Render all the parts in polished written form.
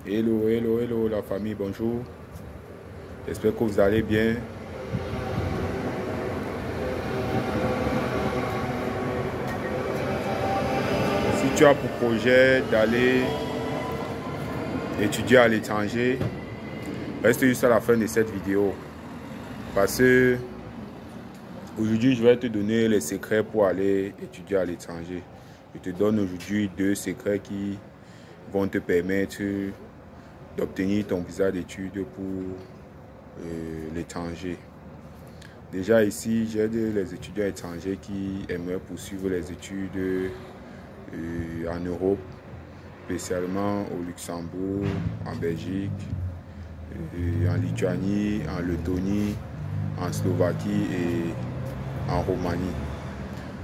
Hello, hello, hello la famille, bonjour. J'espère que vous allez bien. Si tu as pour projet d'aller étudier à l'étranger, reste jusqu'à la fin de cette vidéo. Parce que aujourd'hui, je vais te donner les secrets pour aller étudier à l'étranger. Je te donne aujourd'hui 2 secrets qui vont te permettre d'obtenir ton visa d'études pour l'étranger. Déjà ici, j'aide les étudiants étrangers qui aimeraient poursuivre les études en Europe, spécialement au Luxembourg, en Belgique, en Lituanie, en Lettonie, en Slovaquie et en Roumanie.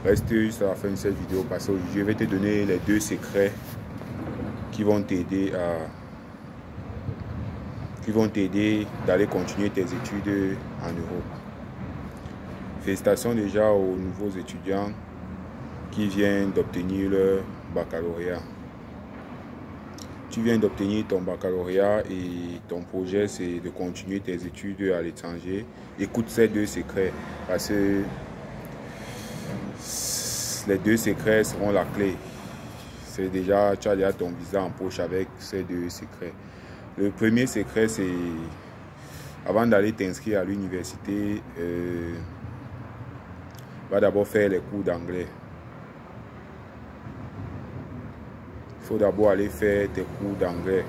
Reste jusqu'à la fin de cette vidéo parce que je vais te donner les 2 secrets qui vont t'aider d'aller continuer tes études en Europe. Félicitations déjà aux nouveaux étudiants qui viennent d'obtenir leur baccalauréat. Tu viens d'obtenir ton baccalauréat et ton projet c'est de continuer tes études à l'étranger. Écoute ces 2 secrets parce que les 2 secrets seront la clé. C'est déjà, tu as déjà ton visa en poche avec ces 2 secrets. Le premier secret c'est avant d'aller t'inscrire à l'université, va d'abord faire les cours d'anglais. Il faut d'abord aller faire tes cours d'anglais.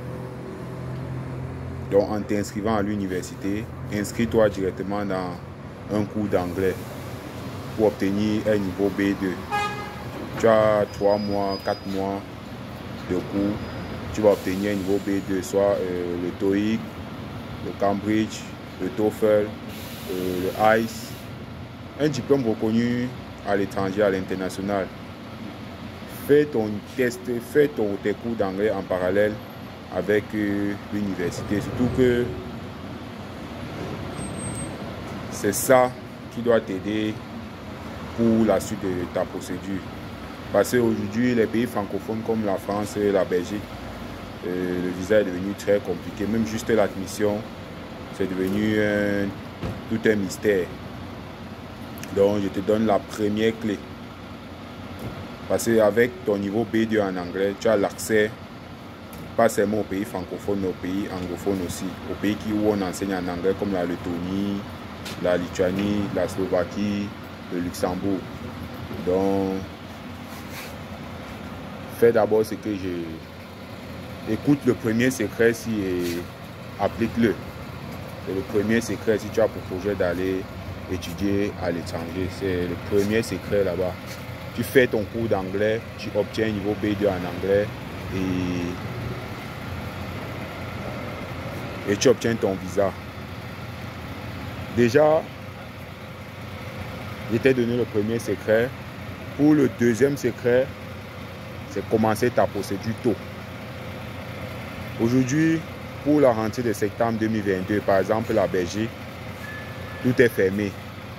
Donc en t'inscrivant à l'université, inscris-toi directement dans un cours d'anglais pour obtenir un niveau B2. Tu as 3 mois, 4 mois de cours. Tu vas obtenir un niveau B2, soit le TOEIC, le Cambridge, le TOEFL, le ICE. Un diplôme reconnu à l'étranger, à l'international. Fais ton test, fais tes cours d'anglais en parallèle avec l'université. Surtout que c'est ça qui doit t'aider pour la suite de ta procédure. Parce qu'aujourd'hui, les pays francophones comme la France et la Belgique, le visa est devenu très compliqué. Même juste l'admission, c'est devenu tout un mystère. Donc, je te donne la première clé. Parce qu'avec ton niveau B2 en anglais, tu as l'accès pas seulement aux pays francophones, mais aux pays anglophones aussi. Aux pays où on enseigne en anglais comme la Lettonie, la Lituanie, la Slovaquie, le Luxembourg. Donc, fais d'abord ce que j'ai. Écoute le premier secret et applique-le. C'est le premier secret si tu as pour projet d'aller étudier à l'étranger. C'est le premier secret là-bas. Tu fais ton cours d'anglais, tu obtiens un niveau B2 en anglais et tu obtiens ton visa. Déjà, je t'ai donné le premier secret. Pour le deuxième secret, c'est commencer ta procédure tôt. Aujourd'hui, pour la rentrée de septembre 2022, par exemple la Belgique, tout est fermé.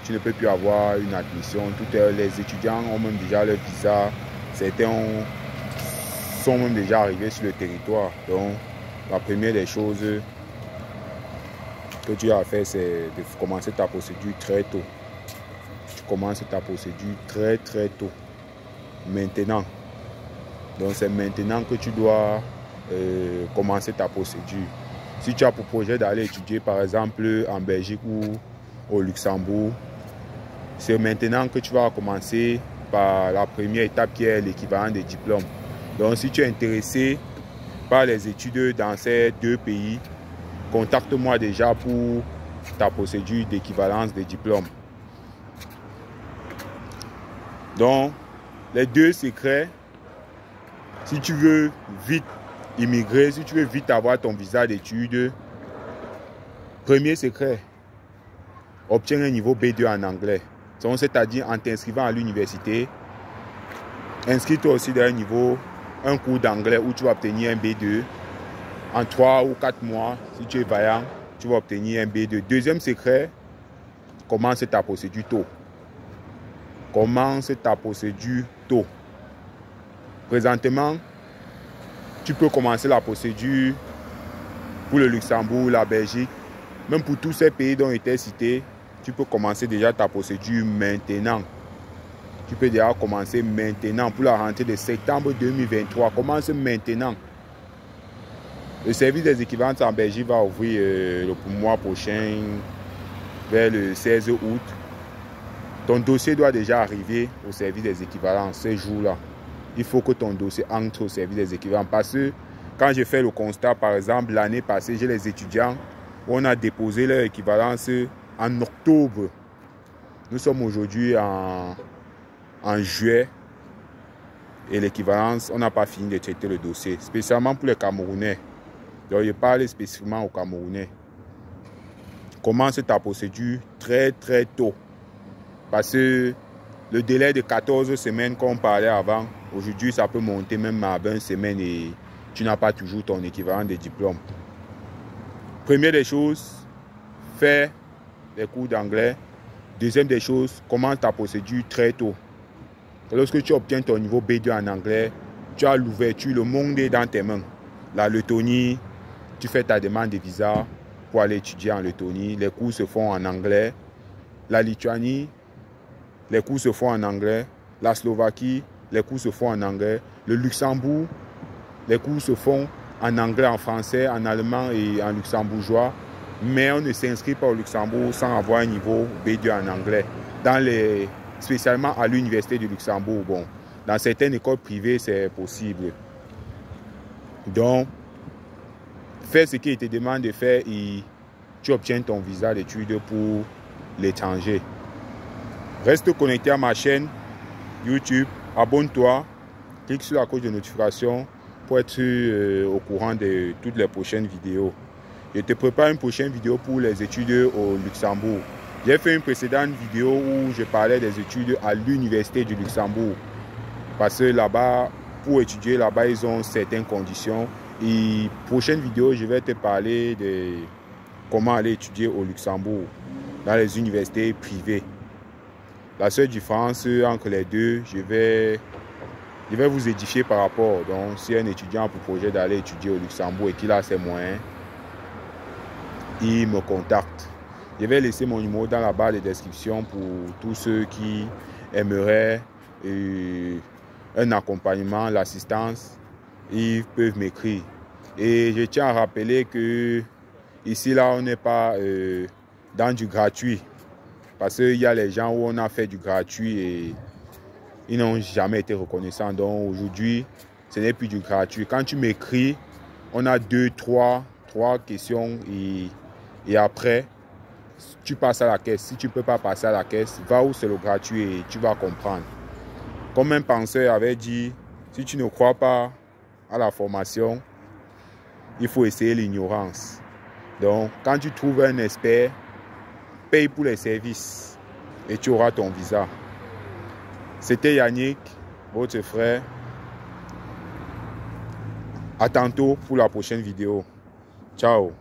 Tu ne peux plus avoir une admission. Les étudiants ont même déjà leur visa. Certains sont même déjà arrivés sur le territoire. Donc, la première des choses que tu as à faire, c'est de commencer ta procédure très tôt. Tu commences ta procédure très tôt. Maintenant. Donc, c'est maintenant que tu dois commencer ta procédure. Si tu as pour projet d'aller étudier, par exemple, en Belgique ou au Luxembourg, c'est maintenant que tu vas commencer par la première étape qui est l'équivalent des diplômes. Donc, si tu es intéressé par les études dans ces 2 pays, contacte-moi déjà pour ta procédure d'équivalence des diplômes. Donc, les 2 secrets, si tu veux vite immigrer, si tu veux vite avoir ton visa d'études, premier secret, obtiens un niveau B2 en anglais. C'est-à-dire en t'inscrivant à l'université, inscris-toi aussi dans un cours d'anglais où tu vas obtenir un B2. En 3 ou 4 mois, si tu es vaillant, tu vas obtenir un B2. Deuxième secret, commence ta procédure tôt. Commence ta procédure tôt. Présentement, tu peux commencer la procédure pour le Luxembourg, la Belgique, même pour tous ces pays dont étaient cités, tu peux commencer déjà ta procédure maintenant. Tu peux déjà commencer maintenant pour la rentrée de septembre 2023. Commence maintenant. Le service des équivalences en Belgique va ouvrir le mois prochain, vers le 16 août. Ton dossier doit déjà arriver au service des équivalences ces jours-là. Il faut que ton dossier entre au service des équivalences. Parce que quand j'ai fait le constat, par exemple, l'année passée, j'ai les étudiants où on a déposé leur équivalence en octobre. Nous sommes aujourd'hui en juillet et l'équivalence, on n'a pas fini de traiter le dossier, spécialement pour les Camerounais. Donc, je parle spécifiquement aux Camerounais. Commence ta procédure très très tôt. Parce que le délai de 14 semaines qu'on parlait avant, aujourd'hui ça peut monter même à 20 semaines et tu n'as pas toujours ton équivalent de diplôme. Première des choses, fais des cours d'anglais. Deuxième des choses, commence ta procédure très tôt. Lorsque tu obtiens ton niveau B2 en anglais, tu as l'ouverture, le monde est dans tes mains. La Lettonie, tu fais ta demande de visa pour aller étudier en Lettonie. Les cours se font en anglais. La Lituanie, les cours se font en anglais. La Slovaquie, les cours se font en anglais. Le Luxembourg, les cours se font en anglais, en français, en allemand et en luxembourgeois. Mais on ne s'inscrit pas au Luxembourg sans avoir un niveau B2 en anglais. Spécialement à l'université du Luxembourg. Bon, dans certaines écoles privées, c'est possible. Donc, fais ce qu'il te demande de faire et tu obtiens ton visa d'études pour l'étranger. Reste connecté à ma chaîne YouTube, abonne-toi, clique sur la cloche de notification pour être au courant de toutes les prochaines vidéos. Je te prépare une prochaine vidéo pour les études au Luxembourg. J'ai fait une précédente vidéo où je parlais des études à l'université du Luxembourg. Parce que là-bas, pour étudier là-bas, ils ont certaines conditions. Et prochaine vidéo, je vais te parler de comment aller étudier au Luxembourg dans les universités privées. La seule différence entre les deux, je vais vous édifier par rapport. Donc, si un étudiant a pour projet d'aller étudier au Luxembourg et qu'il a ses moyens, il me contacte. Je vais laisser mon numéro dans la barre de description pour tous ceux qui aimeraient un accompagnement, l'assistance. Ils peuvent m'écrire. Et je tiens à rappeler que ici, là, on n'est pas dans du gratuit. Parce qu'il y a les gens où on a fait du gratuit et ils n'ont jamais été reconnaissants. Donc aujourd'hui, ce n'est plus du gratuit. Quand tu m'écris, on a 2, 3 questions et après, tu passes à la caisse. Si tu ne peux pas passer à la caisse, va où c'est le gratuit et tu vas comprendre. Comme un penseur avait dit, si tu ne crois pas à la formation, il faut essayer l'ignorance. Donc, quand tu trouves un expert, paye pour les services et tu auras ton visa. C'était Yannick, votre frère. À tantôt pour la prochaine vidéo. Ciao.